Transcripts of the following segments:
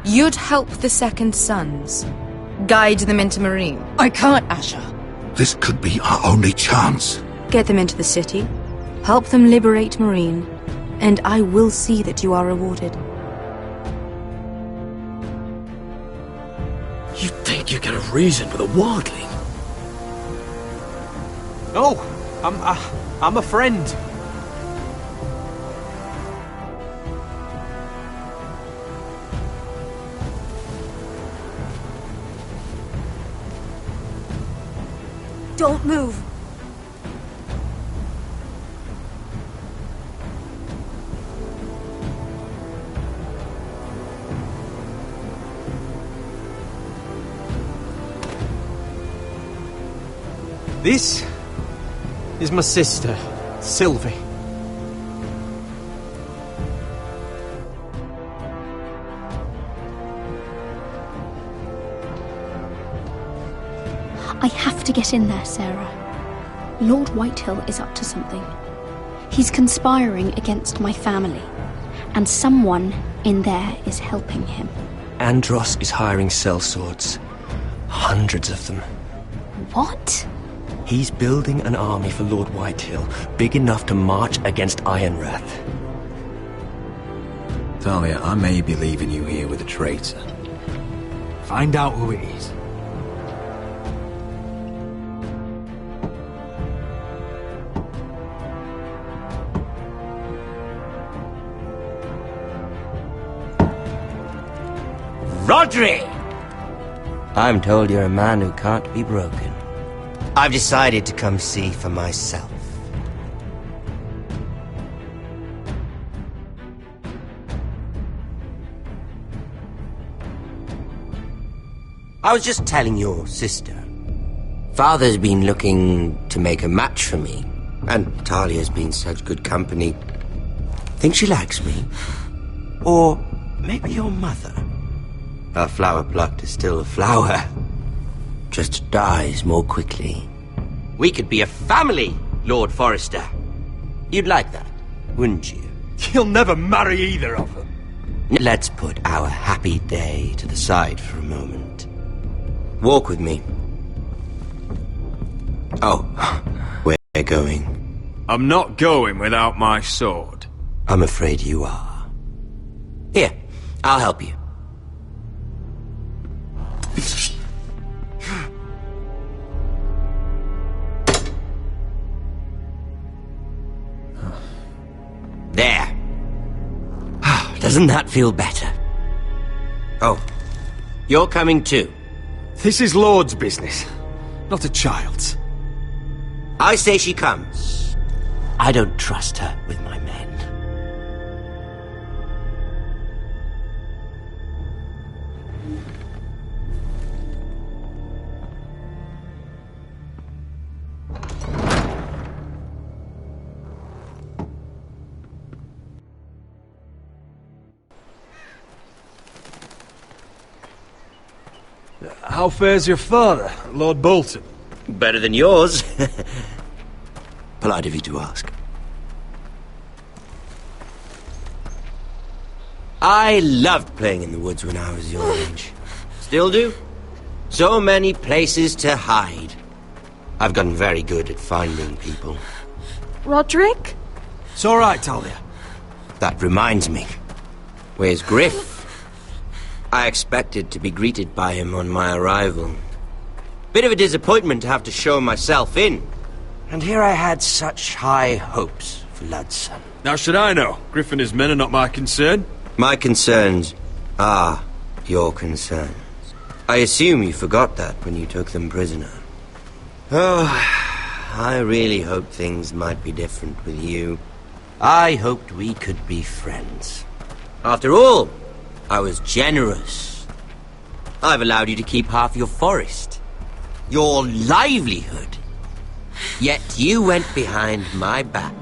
You'd help the Second Sons. Guide them into Marine. I can't, Asher. This could be our only chance. Get them into the city. Help them liberate Marine. And I will see that you are rewarded. You think you can have reason with a wildling? No, I'm a friend. Don't move. This is my sister, Sylvie. I have to get in there, Sarah. Lord Whitehill is up to something. He's conspiring against my family, and someone in there is helping him. Andros is hiring sellswords. Hundreds of them. What? He's building an army for Lord Whitehill, big enough to march against Ironrath. Talia, I may be leaving you here with a traitor. Find out who it is. Rodri! I'm told you're a man who can't be broken. I've decided to come see for myself. I was just telling your sister. Father's been looking to make a match for me, and Talia's been such good company. Think she likes me? Or maybe your mother? A flower plucked is still a flower. Just dies more quickly. We could be a family, Lord Forrester. You'd like that, wouldn't you? You'll never marry either of them. Let's put our happy day to the side for a moment. Walk with me. Oh, we're going. I'm not going without my sword. I'm afraid you are. Here, I'll help you. There. Doesn't that feel better? Oh, you're coming too. This is Lord's business, not a child's. I say she comes. I don't trust her with my men. How fares your father, Lord Bolton? Better than yours. Polite of you to ask. I loved playing in the woods when I was your age. Still do. So many places to hide. I've gotten very good at finding people. Roderick? It's all right, Talia. That reminds me. Where's Griff? I expected to be greeted by him on my arrival. Bit of a disappointment to have to show myself in. And here I had such high hopes for Ludson. Now should I know? Griff and his men are not my concern. My concerns are your concerns. I assume you forgot that when you took them prisoner. Oh, I really hoped things might be different with you. I hoped we could be friends. After all, I was generous. I've allowed you to keep half your forest. Your livelihood. Yet you went behind my back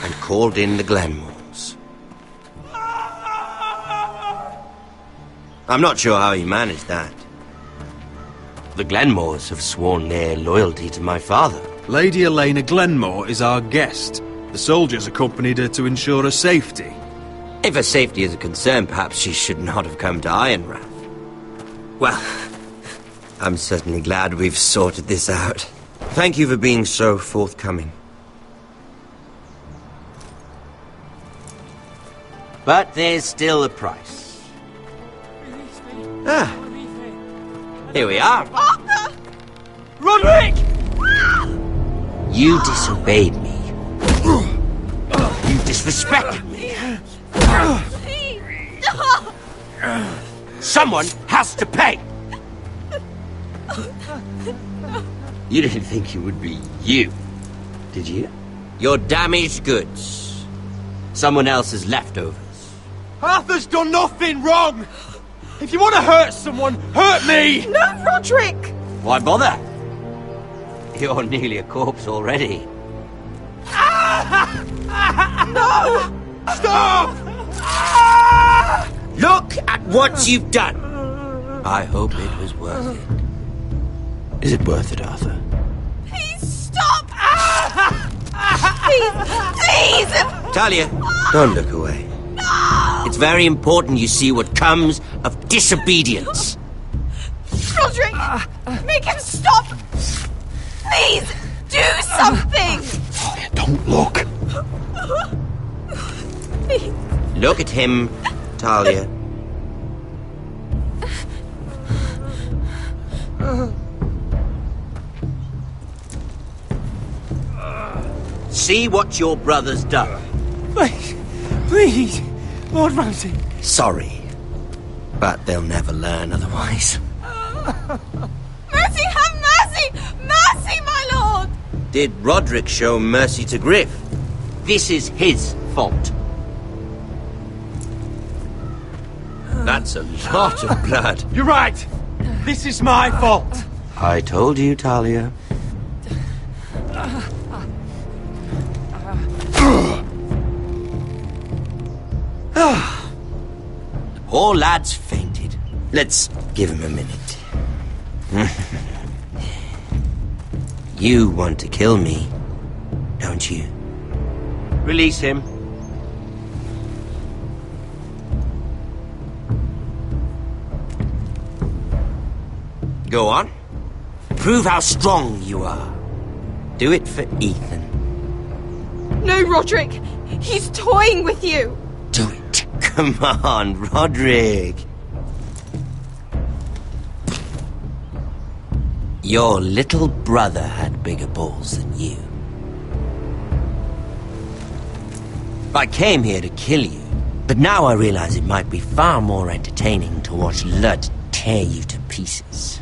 and called in the Glenmores. I'm not sure how you managed that. The Glenmores have sworn their loyalty to my father. Lady Elena Glenmore is our guest. The soldiers accompanied her to ensure her safety. If her safety is a concern, perhaps she should not have come to Ironrath. Well, I'm certainly glad we've sorted this out. Thank you for being so forthcoming. But there's still a price. Ah, here we are. Arthur! Roderick! You disobeyed me. You disrespected me. Someone has to pay! You didn't think it would be you, did you? Your damaged goods. Someone else's leftovers. Arthur's done nothing wrong! If you want to hurt someone, hurt me! No, Roderick! Why bother? You're nearly a corpse already. No! Stop! Look at what you've done! I hope it was worth it. Is it worth it, Arthur? Please stop! Please! Talia, don't look away. No! It's very important you see what comes of disobedience. Roderick! Make him stop! Please! Do something! Talia, don't look. Please. Look at him, Talia. See what your brother's done. Please, Lord Ramsay. Sorry, but they'll never learn otherwise. Mercy, have mercy! Mercy, my lord! Did Roderick show mercy to Griff? This is his fault. That's a lot of blood. You're right. This is my fault. I told you, Talia. The poor lad's fainted. Let's give him a minute. You want to kill me, don't you? Release him. Go on. Prove how strong you are. Do it for Ethan. No, Roderick! He's toying with you! Do it. Come on, Roderick. Your little brother had bigger balls than you. I came here to kill you, but now I realize it might be far more entertaining to watch Lud tear you to pieces.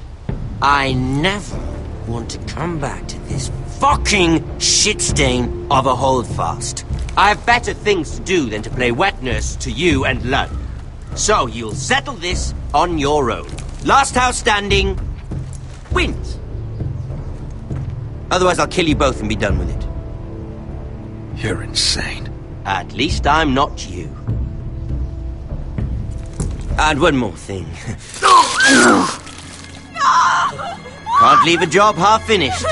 I never want to come back to this fucking shit stain of a holdfast. I have better things to do than to play wet nurse to you and Lud. So you'll settle this on your own. Last house standing wins. Otherwise I'll kill you both and be done with it. You're insane. At least I'm not you. And one more thing. Can't leave a job half finished.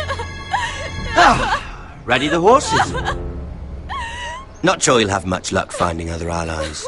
Ready the horses? Not sure you'll have much luck finding other allies.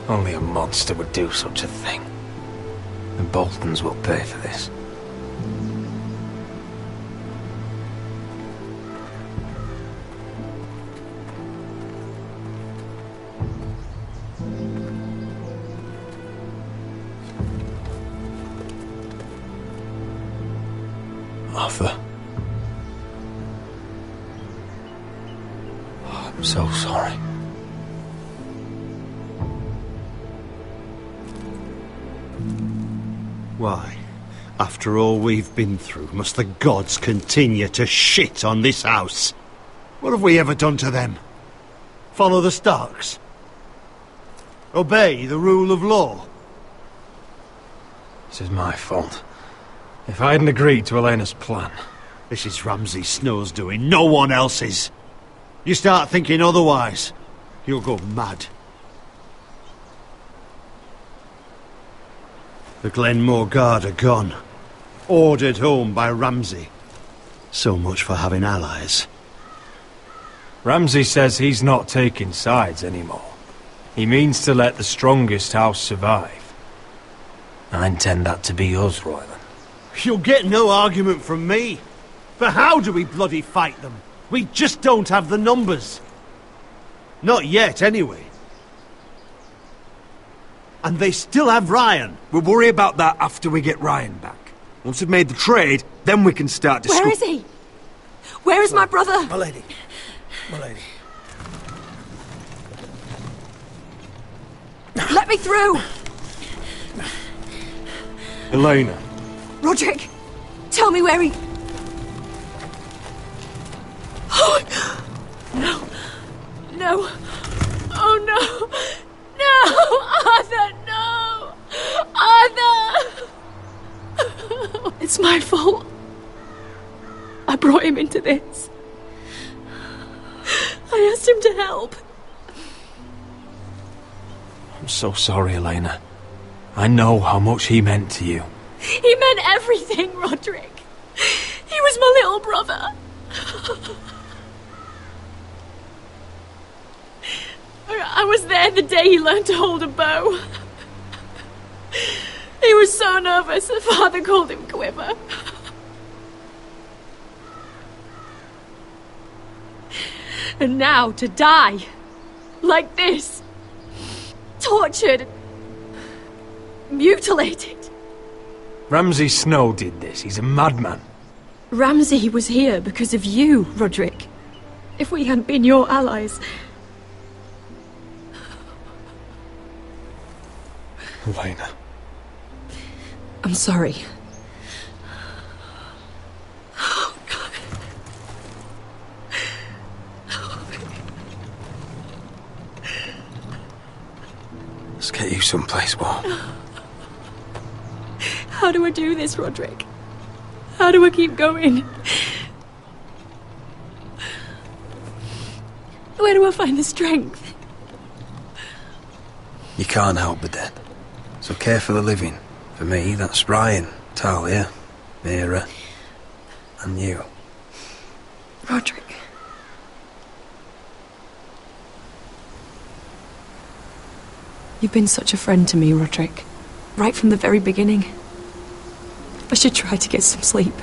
Only a monster would do such a thing. The Boltons will pay for this. Arthur. Oh, I'm so sorry. Why, after all we've been through, must the gods continue to shit on this house? What have we ever done to them? Follow the Starks? Obey the rule of law? This is my fault. If I hadn't agreed to Elena's plan... This is Ramsay Snow's doing, no one else's. You start thinking otherwise, you'll go mad. The Glenmore Guard are gone. Ordered home by Ramsay. So much for having allies. Ramsay says he's not taking sides anymore. He means to let the strongest house survive. I intend that to be us, Royland. You'll get no argument from me. But how do we bloody fight them? We just don't have the numbers. Not yet, anyway. And they still have Ryan. We'll worry about that after we get Ryan back. Once we've made the trade, then we can start to... Where is he? Where is my brother? My lady. My lady. Let me through! Elena. Roderick, tell me where he... Oh, no. No. Oh, no. No! Arthur, no! Arthur! It's my fault. I brought him into this. I asked him to help. I'm so sorry, Elena. I know how much he meant to you. He meant everything, Roderick. He was my little brother. I was there the day he learned to hold a bow. He was so nervous that Father called him Quiver. And now to die like this, tortured, mutilated. Ramsay Snow did this. He's a madman. Ramsay was here because of you, Roderick. If we hadn't been your allies... Elena. I'm sorry. Oh, God. Let's get you someplace warm. How do I do this, Roderick? How do I keep going? Where do I find the strength? You can't help the dead. So care for the living. For me, that's Ryan, Talia, Mira, and you. Roderick. You've been such a friend to me, Roderick. Right from the very beginning. I should try to get some sleep.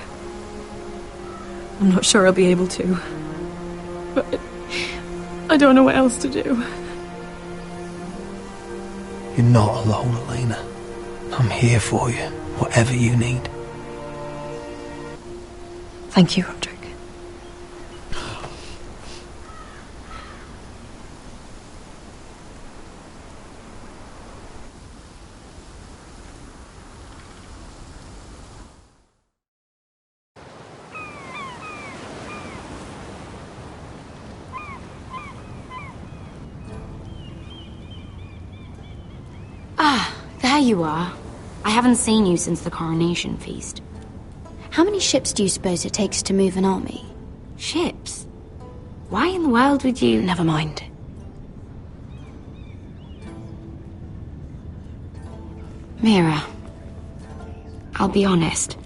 I'm not sure I'll be able to. But I don't know what else to do. You're not alone, Elena. I'm here for you, whatever you need. Thank you, Roderick. There you are. I haven't seen you since the coronation feast. How many ships do you suppose it takes to move an army? Ships? Why in the world would you... Never mind. Mira, I'll be honest.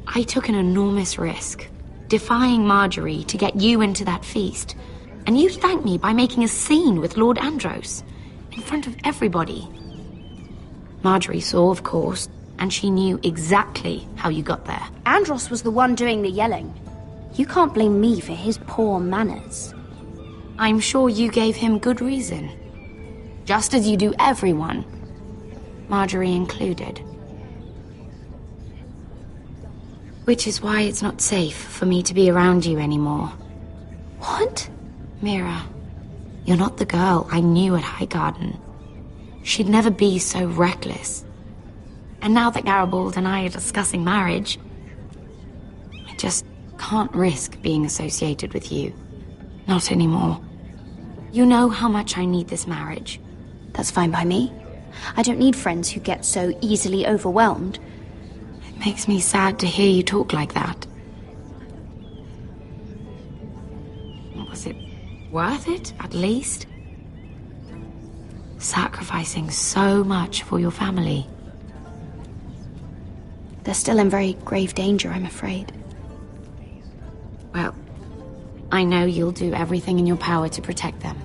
I took an enormous risk, defying Marjorie to get you into that feast. And you thanked me by making a scene with Lord Andros. In front of everybody. Marjorie saw, of course, and she knew exactly how you got there. Andros was the one doing the yelling. You can't blame me for his poor manners. I'm sure you gave him good reason. Just as you do everyone. Marjorie included. Which is why it's not safe for me to be around you anymore. What? Mira, you're not the girl I knew at Highgarden. She'd never be so reckless. And now that Garibald and I are discussing marriage, I just can't risk being associated with you. Not anymore. You know how much I need this marriage. That's fine by me. I don't need friends who get so easily overwhelmed. It makes me sad to hear you talk like that. Was it worth it, at least? Sacrificing so much for your family. They're still in very grave danger, I'm afraid. Well, I know you'll do everything in your power to protect them.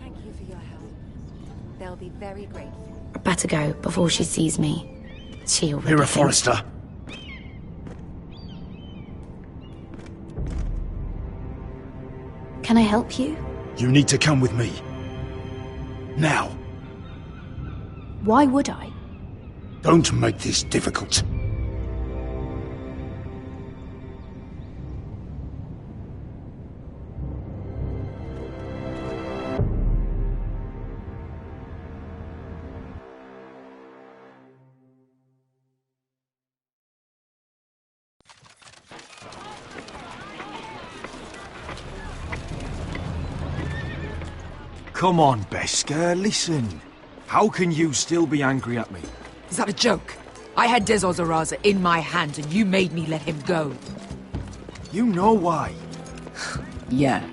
Thank you for your help. They'll be very grateful. I better go before she sees me. She already Mira thinks- Forrester. Can I help you? You need to come with me. Now. Why would I? Don't make this difficult. Come on, Beskar, listen. How can you still be angry at me? Is that a joke? I had Dezor Zaraza in my hand and you made me let him go. You know why. Yeah,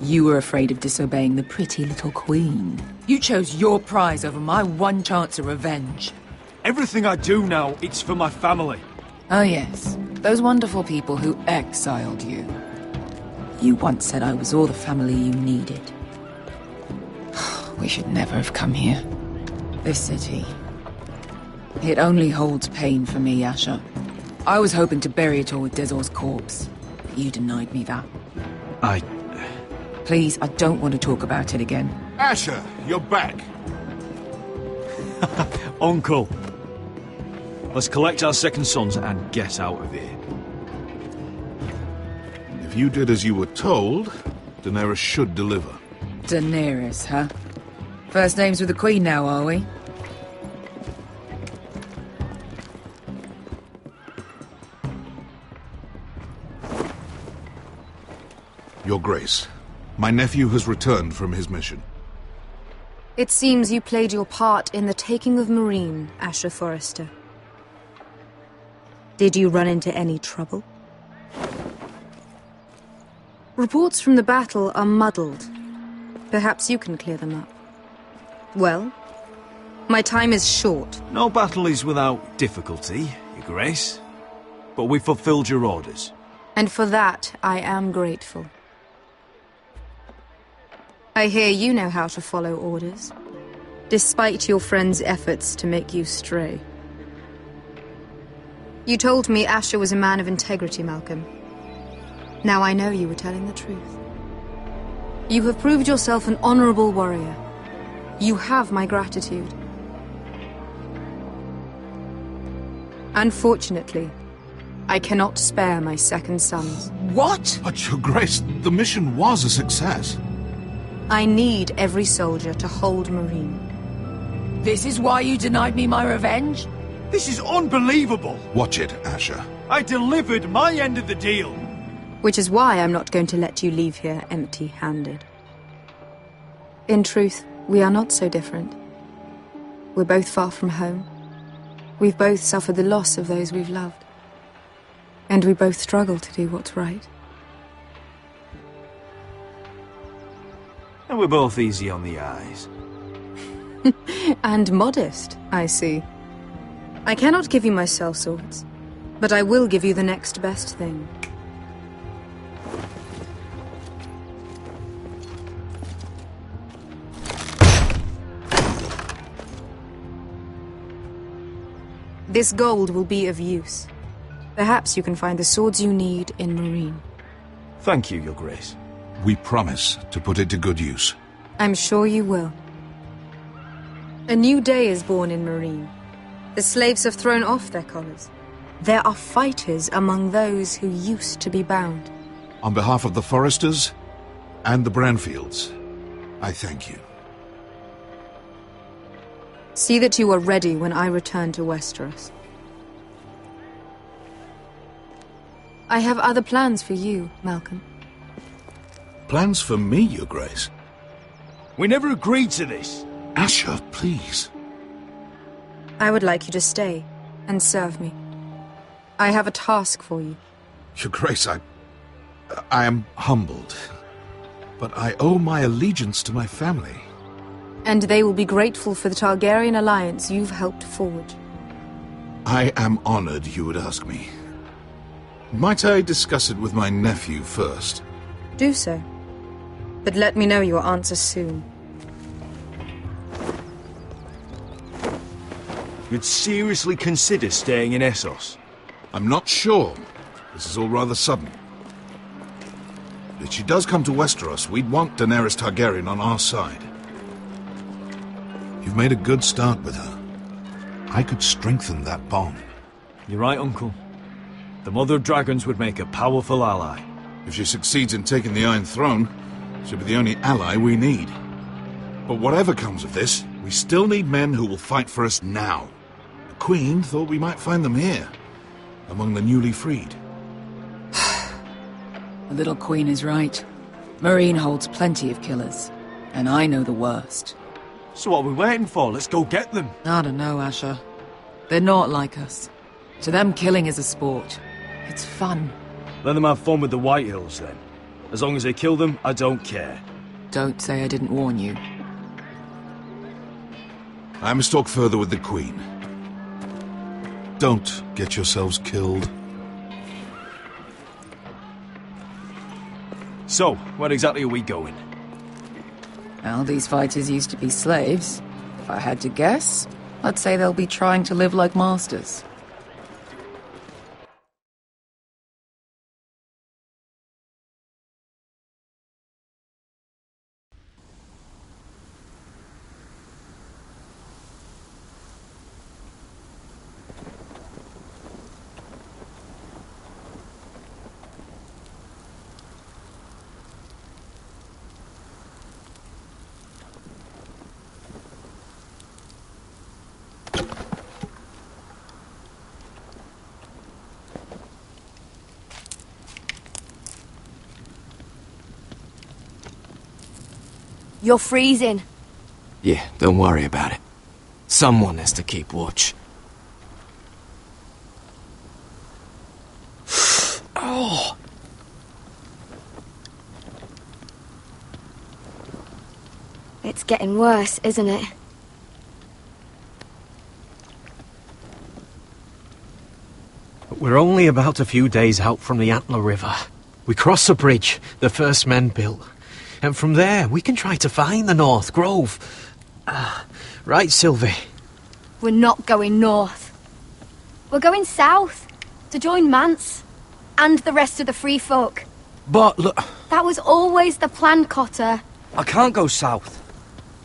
you were afraid of disobeying the pretty little queen. You chose your prize over my one chance of revenge. Everything I do now, it's for my family. Oh yes, those wonderful people who exiled you. You once said I was all the family you needed. We should never have come here. This city. It only holds pain for me, Asher. I was hoping to bury it all with Dezor's corpse. But you denied me that. Please, I don't want to talk about it again. Asher, you're back. Uncle. Let's collect our second sons and get out of here. If you did as you were told, Daenerys should deliver. Daenerys, huh? First names with the Queen now, are we? Your Grace, my nephew has returned from his mission. It seems you played your part in the taking of Marine, Asher Forrester. Did you run into any trouble? Reports from the battle are muddled. Perhaps you can clear them up. Well, my time is short. No battle is without difficulty, Your Grace. But we fulfilled your orders. And for that, I am grateful. I hear you know how to follow orders, despite your friend's efforts to make you stray. You told me Asher was a man of integrity, Malcolm. Now I know you were telling the truth. You have proved yourself an honorable warrior. You have my gratitude. Unfortunately, I cannot spare my second sons. What? But, Your Grace, the mission was a success. I need every soldier to hold Marine. This is why you denied me my revenge? This is unbelievable! Watch it, Asher. I delivered my end of the deal! Which is why I'm not going to let you leave here empty-handed. In truth, we are not so different. We're both far from home. We've both suffered the loss of those we've loved. And we both struggle to do what's right. And we're both easy on the eyes. And modest, I see. I cannot give you my sellswords, but I will give you the next best thing. This gold will be of use. Perhaps you can find the swords you need in Marine. Thank you, Your Grace. We promise to put it to good use. I'm sure you will. A new day is born in Marine. The slaves have thrown off their collars. There are fighters among those who used to be bound. On behalf of the Foresters and the Branfields, I thank you. See that you are ready when I return to Westeros. I have other plans for you, Malcolm. Plans for me, Your Grace? We never agreed to this. Asher, please. I would like you to stay and serve me. I have a task for you. Your Grace, I am humbled, but I owe my allegiance to my family. And they will be grateful for the Targaryen alliance you've helped forge. I am honored you would ask me. Might I discuss it with my nephew first? Do so. But let me know your answer soon. You'd seriously consider staying in Essos? I'm not sure. This is all rather sudden. If she does come to Westeros, we'd want Daenerys Targaryen on our side. You've made a good start with her. I could strengthen that bond. You're right, Uncle. The Mother of Dragons would make a powerful ally. If she succeeds in taking the Iron Throne, she'll be the only ally we need. But whatever comes of this, we still need men who will fight for us now. The Queen thought we might find them here, among the newly freed. The little Queen is right. Marine holds plenty of killers, and I know the worst. So what are we waiting for? Let's go get them. I don't know, Asher. They're not like us. To them, killing is a sport. It's fun. Let them have fun with the Whitehills, then. As long as they kill them, I don't care. Don't say I didn't warn you. I must talk further with the Queen. Don't get yourselves killed. So, where exactly are we going? Well, these fighters used to be slaves. If I had to guess, I'd say they'll be trying to live like masters. You're freezing. Yeah, don't worry about it. Someone has to keep watch. Oh! It's getting worse, isn't it? We're only about a few days out from the Antler River. We cross the bridge the first men built. And from there, we can try to find the North Grove. Right, Sylvie? We're not going north. We're going south, to join Mance, and the rest of the free folk. But look... That was always the plan, Cotter. I can't go south.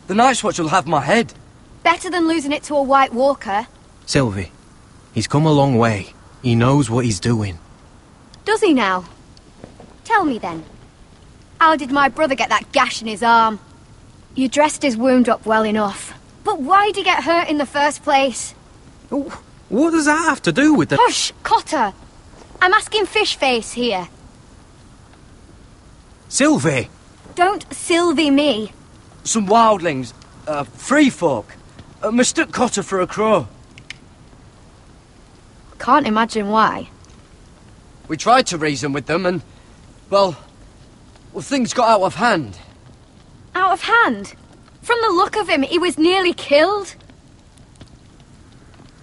The Night's Watch will have my head. Better than losing it to a White Walker. Sylvie, he's come a long way. He knows what he's doing. Does he now? Tell me then. How did my brother get that gash in his arm? You dressed his wound up well enough. But why'd he get hurt in the first place? What does that have to do with the... Hush, Cotter! I'm asking Fishface here. Sylvie! Don't Sylvie me. Some wildlings, free folk, mistook Cotter for a crow. Can't imagine why. We tried to reason with them and, well, things got out of hand. Out of hand? From the look of him, he was nearly killed.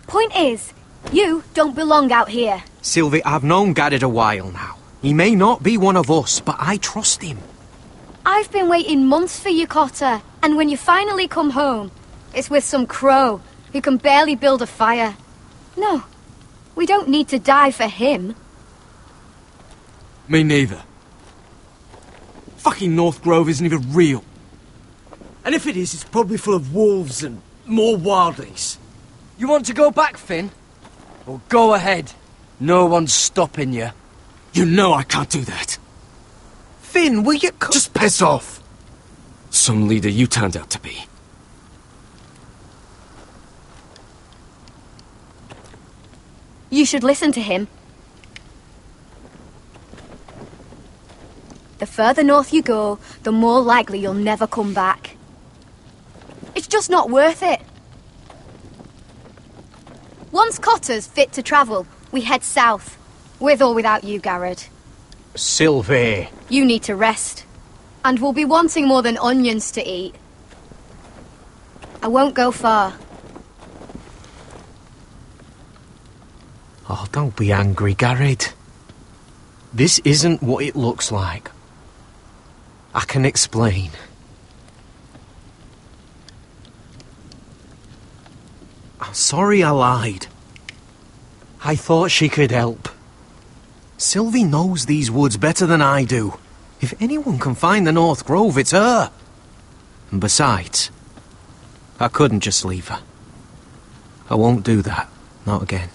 Point is, you don't belong out here. Sylvie, I've known Garrett a while now. He may not be one of us, but I trust him. I've been waiting months for you, Cotter, and when you finally come home, it's with some crow who can barely build a fire. No, we don't need to die for him. Me neither. Fucking North Grove isn't even real. And if it is, it's probably full of wolves and more wildlings. You want to go back, Finn? Well, go ahead. No one's stopping you. You know I can't do that. Finn, will you just piss off? Some leader you turned out to be. You should listen to him. The further north you go, the more likely you'll never come back. It's just not worth it. Once Cotter's fit to travel, we head south. With or without you, Garrett. Sylvie. You need to rest. And we'll be wanting more than onions to eat. I won't go far. Oh, don't be angry, Garrett. This isn't what it looks like. I can explain. I'm sorry I lied. I thought she could help. Sylvie knows these woods better than I do. If anyone can find the North Grove, it's her. And besides, I couldn't just leave her. I won't do that. Not again.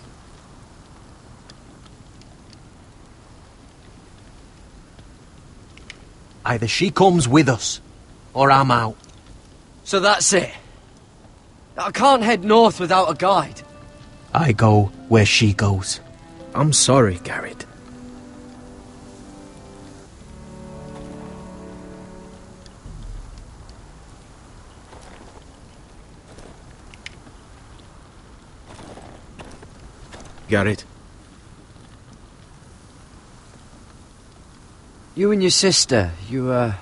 Either she comes with us, or I'm out. So that's it. I can't head north without a guide. I go where she goes. I'm sorry, Garrett. Garrett. You and your sister, you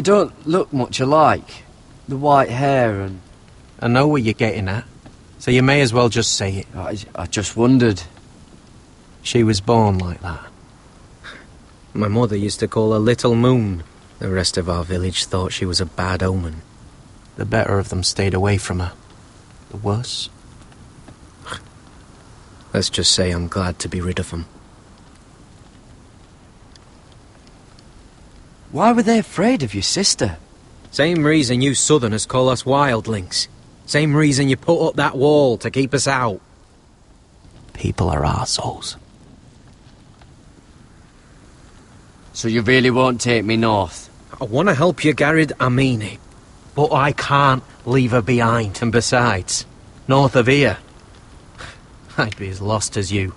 don't look much alike. The white hair and... I know what you're getting at, so you may as well just say it. I just wondered. She was born like that. My mother used to call her Little Moon. The rest of our village thought she was a bad omen. The better of them stayed away from her. The worse? Let's just say I'm glad to be rid of them. Why were they afraid of your sister? Same reason you Southerners call us wildlings. Same reason you put up that wall to keep us out. People are arseholes. So you really won't take me north? I want to help you, Garrett, I mean it. But I can't leave her behind. And besides, north of here, I'd be as lost as you.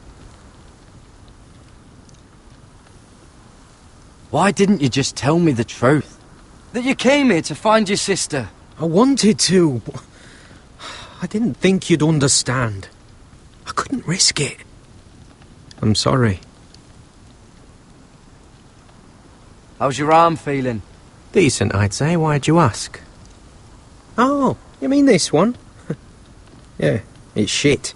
Why didn't you just tell me the truth? That you came here to find your sister? I wanted to, but I didn't think you'd understand. I couldn't risk it. I'm sorry. How's your arm feeling? Decent, I'd say. Why'd you ask? Oh, you mean this one? Yeah, it's shit.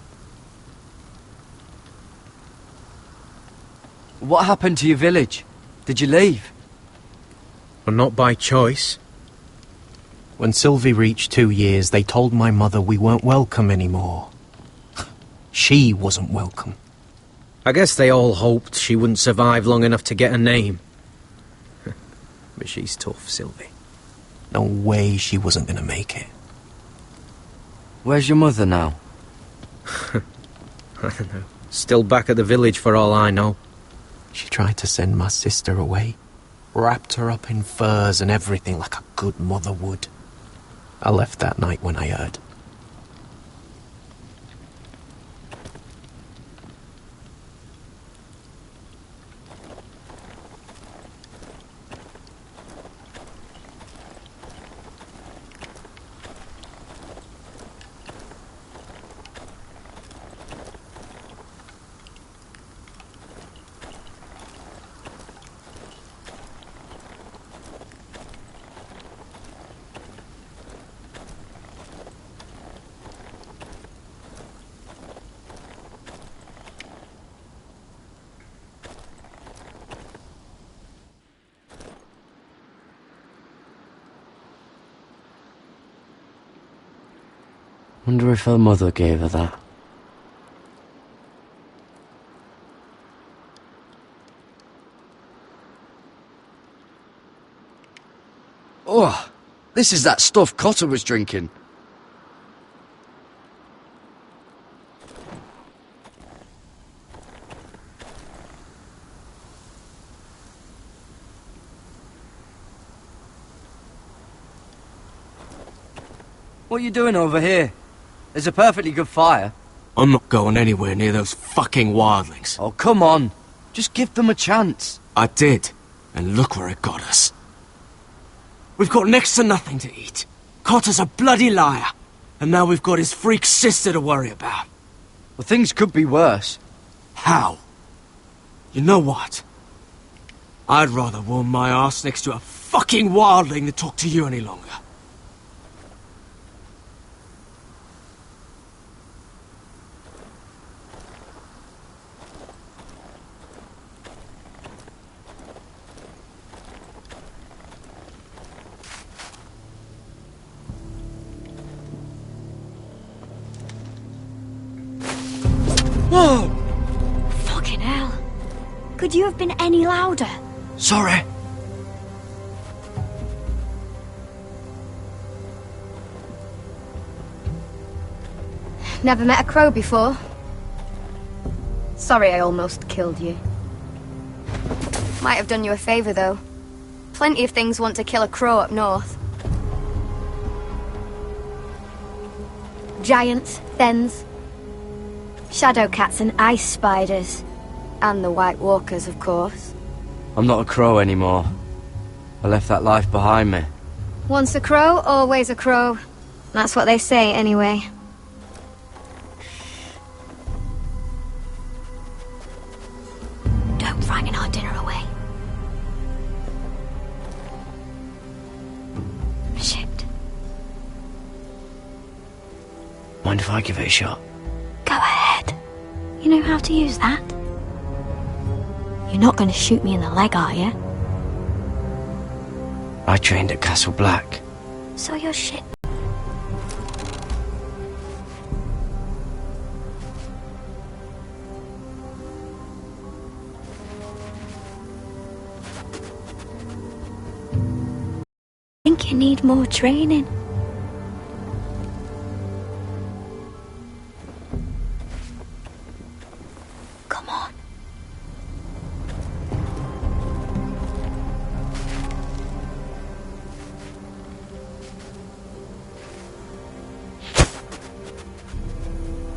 What happened to your village? Did you leave? Well, not by choice. When Sylvie reached 2 years, they told my mother we weren't welcome anymore. She wasn't welcome. I guess they all hoped she wouldn't survive long enough to get a name. But she's tough, Sylvie. No way she wasn't going to make it. Where's your mother now? I don't know. Still back at the village for all I know. She tried to send my sister away. Wrapped her up in furs and everything like a good mother would. I left that night when I heard. Wonder if her mother gave her that. Oh, this is that stuff Cotter was drinking. What are you doing over here? There's a perfectly good fire. I'm not going anywhere near those fucking wildlings. Oh, come on. Just give them a chance. I did, and look where it got us. We've got next to nothing to eat. Cotter's a bloody liar, and now we've got his freak sister to worry about. Well, things could be worse. How? You know what? I'd rather warm my ass next to a fucking wildling than talk to you any longer. Whoa! Fucking hell. Could you have been any louder? Sorry. Never met a crow before. Sorry I almost killed you. Might have done you a favour, though. Plenty of things want to kill a crow up north. Giants, thens, shadow cats and ice spiders. And the White Walkers, of course. I'm not a crow anymore. I left that life behind me. Once a crow, always a crow. That's what they say, anyway. Don't frighten our dinner away. Shit. Mind if I give it a shot? Go ahead. You know how to use that? You're not going to shoot me in the leg, are you? I trained at Castle Black. So you're shit. I think you need more training. Come on.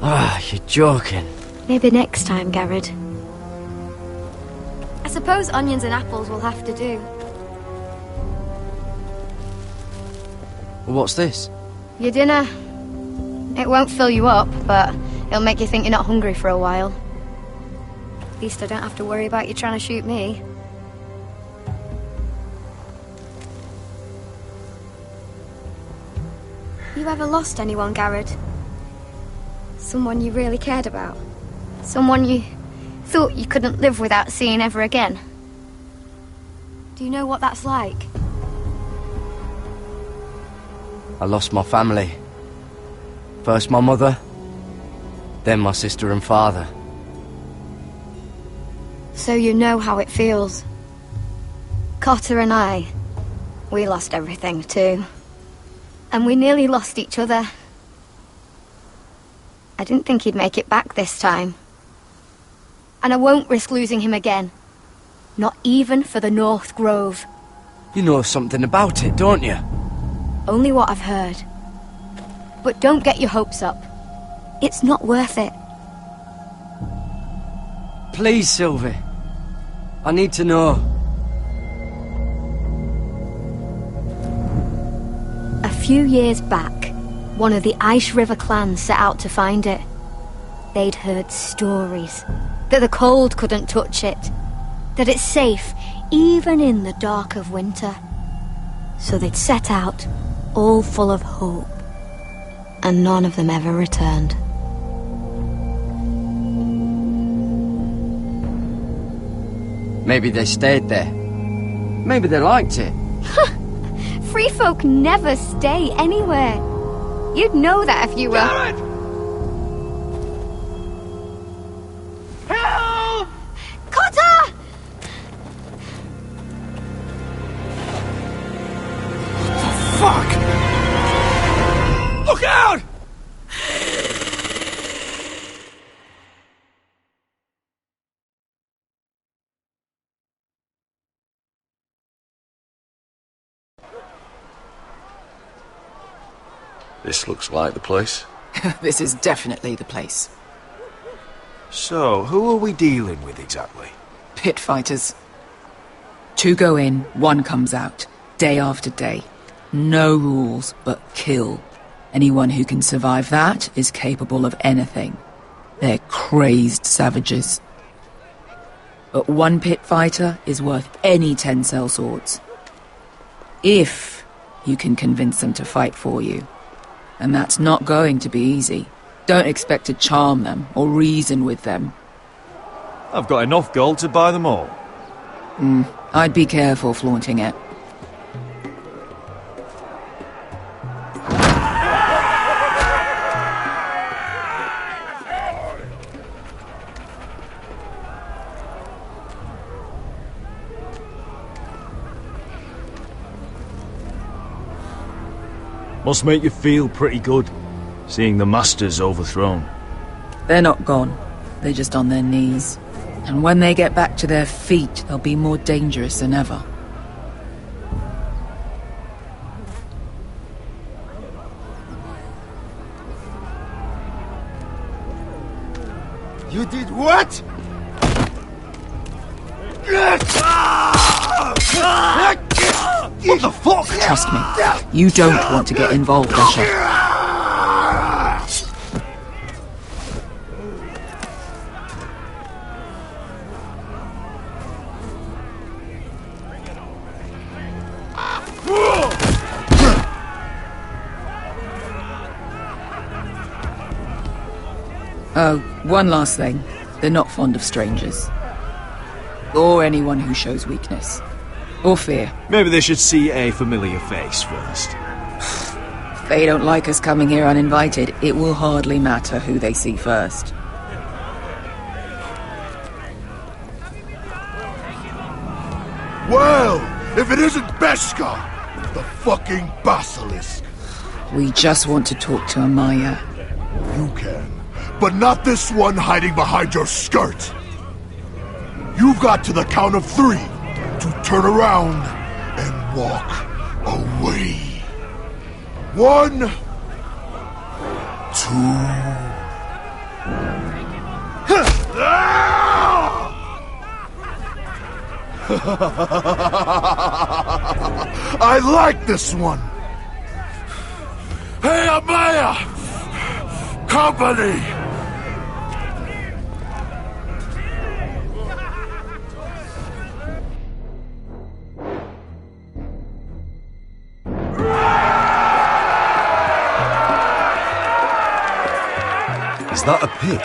Ah, you're joking. Maybe next time, Garrett. I suppose onions and apples will have to do. Well, what's this? Your dinner. It won't fill you up, but it'll make you think you're not hungry for a while. At least I don't have to worry about you trying to shoot me. You ever lost anyone, Garrett? Someone you really cared about? Someone you thought you couldn't live without seeing ever again? Do you know what that's like? I lost my family. First my mother, then my sister and father. So you know how it feels. Cotter and I, we lost everything too. And we nearly lost each other. I didn't think he'd make it back this time. And I won't risk losing him again. Not even for the North Grove. You know something about it, don't you? Only what I've heard. But don't get your hopes up. It's not worth it. Please, Sylvie. I need to know. A few years back, one of the Ice River clans set out to find it. They'd heard stories that the cold couldn't touch it, that it's safe even in the dark of winter. So they'd set out, all full of hope, and none of them ever returned. Maybe they stayed there. Maybe they liked it. Free folk never stay anywhere. You'd know that if you were... Garrett! Help! Cotter! This looks like the place. This is definitely the place. So, who are we dealing with exactly? Pit fighters. 2 go in, 1 comes out. Day after day. No rules, but kill. Anyone who can survive that is capable of anything. They're crazed savages. But 1 pit fighter is worth any 10 sellswords. If you can convince them to fight for you. And that's not going to be easy. Don't expect to charm them or reason with them. I've got enough gold to buy them all. I'd be careful flaunting it. Must make you feel pretty good, seeing the Masters overthrown. They're not gone. They're just on their knees. And when they get back to their feet, they'll be more dangerous than ever. You did what? What the fuck? Trust me, you don't want to get involved, Asher. Oh, one last thing. They're not fond of strangers. Or anyone who shows weakness. Or fear. Maybe they should see a familiar face first. If they don't like us coming here uninvited, it will hardly matter who they see first. Well, if it isn't Beskar, the fucking basilisk. We just want to talk to Amaya. You can, but not this one hiding behind your skirt. You've got to the count of 3 to turn around and walk away. 1, 2. I like this one. Hey, Amaya! Company! Is that a pit?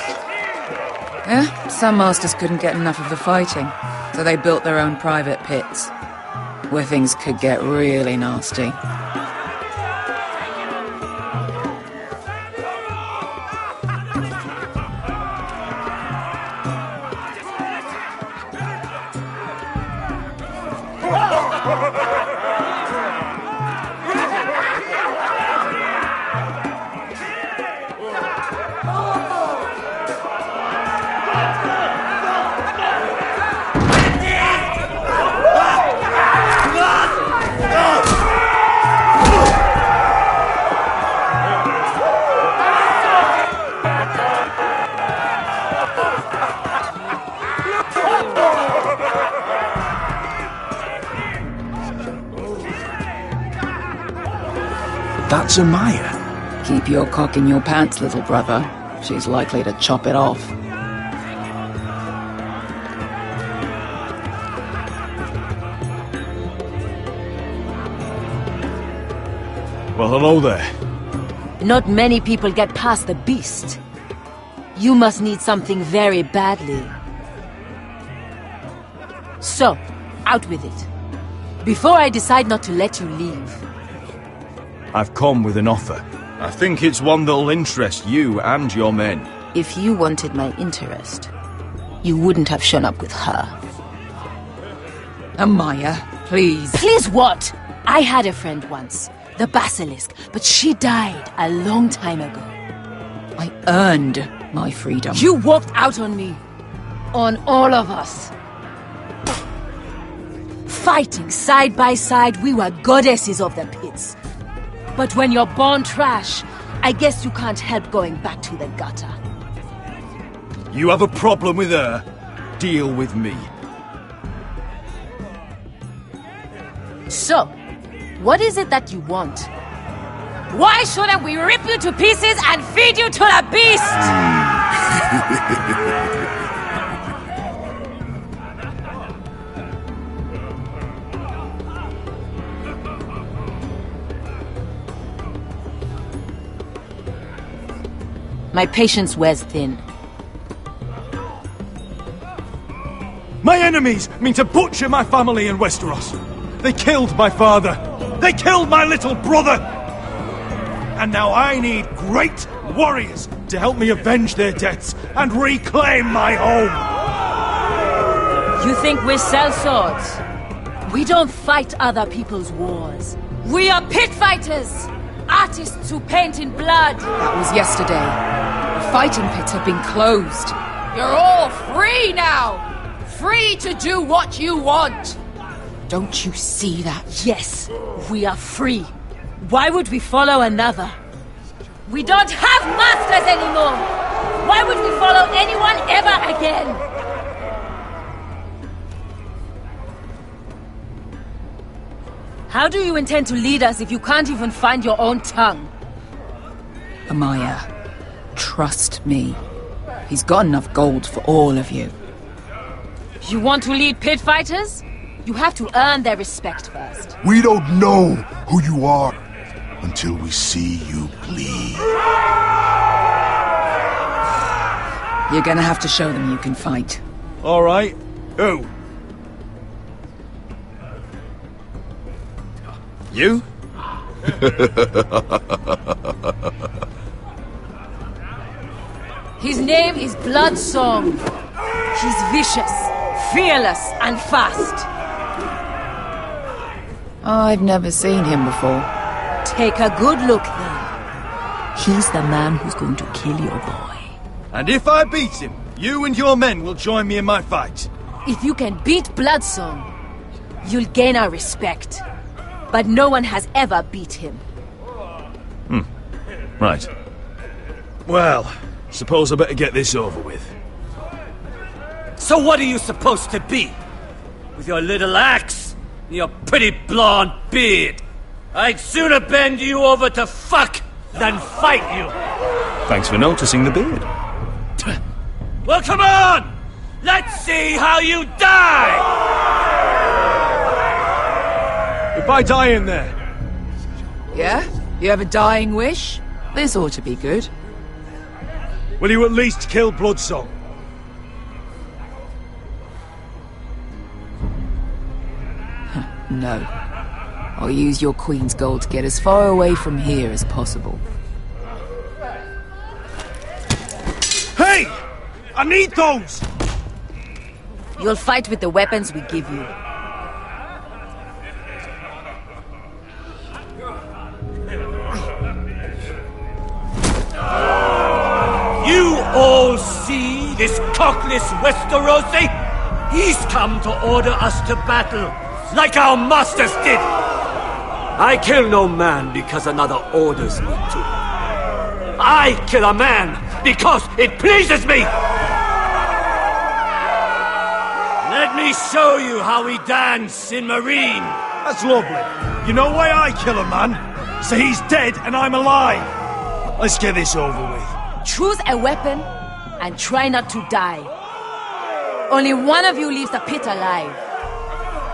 Yeah, some masters couldn't get enough of the fighting, so they built their own private pits, where things could get really nasty. That's Amaya. Keep your cock in your pants, little brother. She's likely to chop it off. Well, hello there. Not many people get past the beast. You must need something very badly. So, out with it. Before I decide not to let you leave. I've come with an offer. I think it's one that'll interest you and your men. If you wanted my interest, you wouldn't have shown up with her. Amaya, please. Please what? I had a friend once, the Basilisk, but she died a long time ago. I earned my freedom. You walked out on me. On all of us. Fighting side by side, we were goddesses of the pits. But when you're born trash, I guess you can't help going back to the gutter. You have a problem with her? Deal with me. So, what is it that you want? Why shouldn't we rip you to pieces and feed you to the beast? My patience wears thin. My enemies mean to butcher my family in Westeros. They killed my father. They killed my little brother. And now I need great warriors to help me avenge their deaths and reclaim my home. You think we sell swords? We don't fight other people's wars. We are pit fighters! Artists who paint in blood! That was yesterday. The fighting pits have been closed. You're all free now! Free to do what you want! Don't you see that? Yes, we are free. Why would we follow another? We don't have masters anymore! Why would we follow anyone ever again? How do you intend to lead us if you can't even find your own tongue? Amaya, trust me. He's got enough gold for all of you. You want to lead pit fighters? You have to earn their respect first. We don't know who you are until we see you bleed. You're gonna have to show them you can fight. All right. Who? You? His name is Bloodsong. He's vicious, fearless, and fast. I've never seen him before. Take a good look, then. He's the man who's going to kill your boy. And if I beat him, you and your men will join me in my fight. If you can beat Bloodsong, you'll gain our respect. But no one has ever beat him. Right. Well, suppose I better get this over with. So what are you supposed to be? With your little axe and your pretty blonde beard? I'd sooner bend you over to fuck than fight you. Thanks for noticing the beard. Well, come on! Let's see how you die! If I die in there... Yeah? You have a dying wish? This ought to be good. Will you at least kill Bloodsong? No. I'll use your queen's gold to get as far away from here as possible. Hey! I need those! You'll fight with the weapons we give you. You all see this cockless Westerosi? He's come to order us to battle, like our masters did. I kill no man because another orders me to. I kill a man because it pleases me! Let me show you how we dance in Marine. That's lovely. You know why I kill a man? So he's dead and I'm alive. Let's get this over with. Choose a weapon and try not to die. Only one of you leaves the pit alive.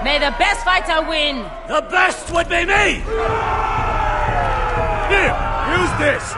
May the best fighter win! The best would be me! Here, use this!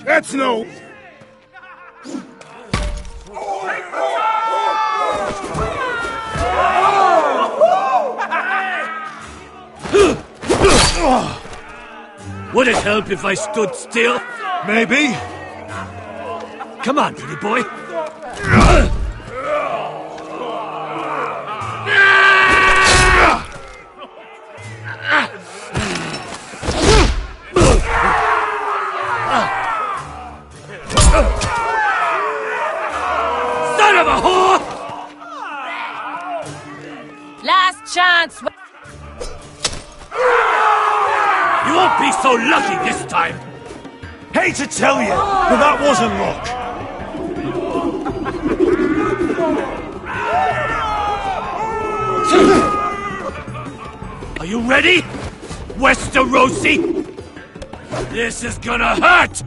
That's no... Would it help if I stood still? Maybe. Come on, pretty boy. Son of a whore! Last chance. You won't be so lucky this time. Hate to tell you, but that wasn't luck. Are you ready, Westerosi? This is gonna hurt!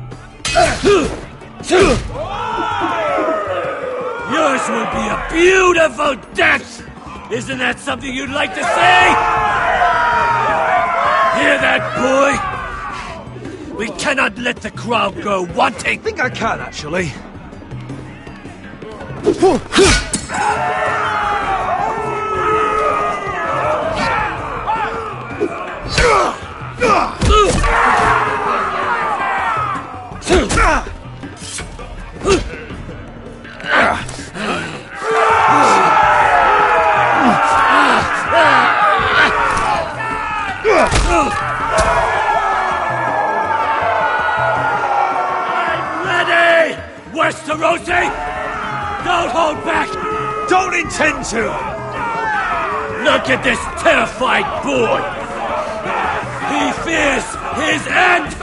Yours will be a beautiful death! Isn't that something you'd like to say? Hear that, boy? We cannot let the crowd go wanting! I think I can, actually. Westerosi! Don't hold back! Don't intend to! Look at this terrified boy! He fears his end!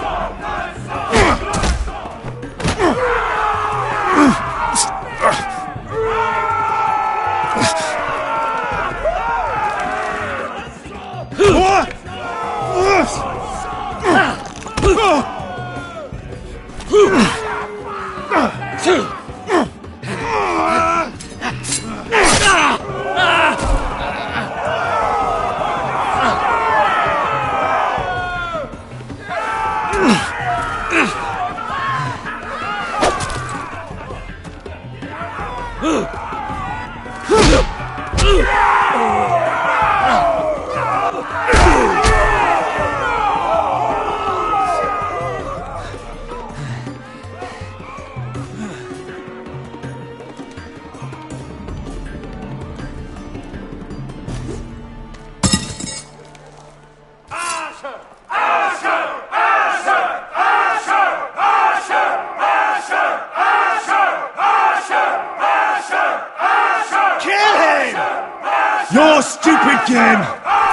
Your stupid game!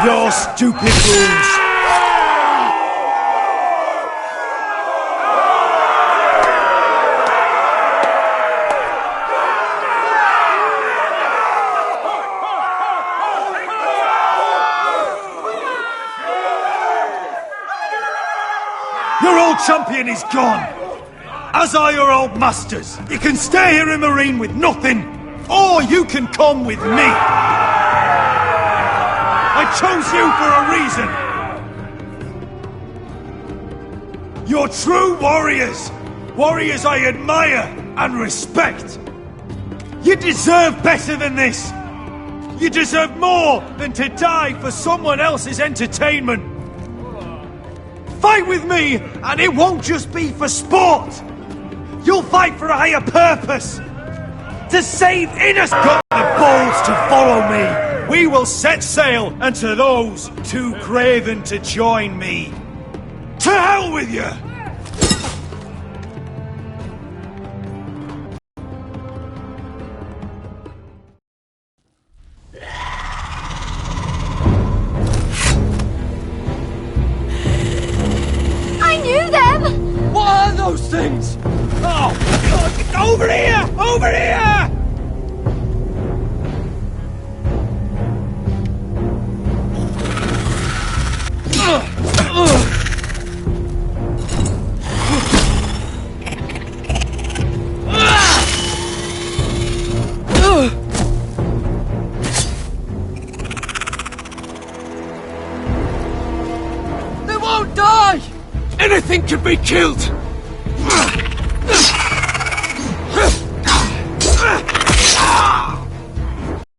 Your stupid rules! Your old champion is gone! As are your old masters! You can stay here in Marine with nothing, or you can come with me! I chose you for a reason! You're true warriors! Warriors I admire and respect! You deserve better than this! You deserve more than to die for someone else's entertainment! Fight with me, and it won't just be for sport! You'll fight for a higher purpose! To save innocent... Got the balls to follow me! We will set sail, and to those too craven to join me, to hell with you! I knew them! What are those things? Oh, God! Over here! Over here! They won't die! Anything can be killed!